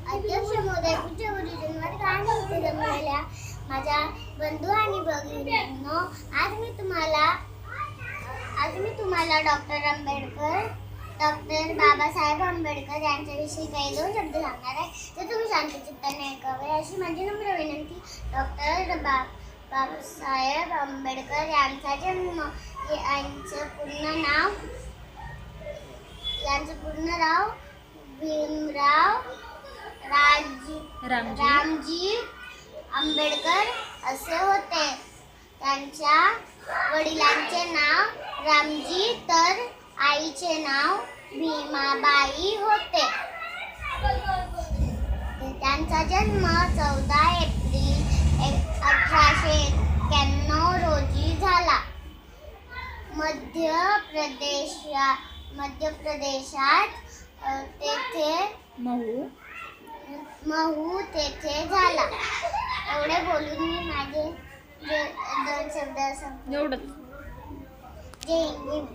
अध्यक्ष महोदय, पूज्य गुरुजन वर्ग आणि इथे जमलेल्या माझ्या बंधू आणि भगिनींनो, आज मी तुम्हाला डॉक्टर बाबासाहेब आंबेडकर यांच्याविषयी काही दोन शब्द सांगणार आहे. ते तुम्ही शांतचित्ताने ऐकावे अशी माझी नम्र विनंती. डॉक्टर बाबासाहेब आंबेडकर यांचा जन्म, यांचं पूर्ण नाव भीमराव रामजी आंबेडकर असे होते. त्यांच्या वडिलांचे नाव रामजी तर आईचे नाव भीमाबाई होते. त्यांचा जन्म 14 एप्रिल 1891 रोजी झाला. मध्य प्रदेशात तेथे महू तेथे झाला. एवढे बोलून मी माझे दोन शब्द संपवले. जय हिंद.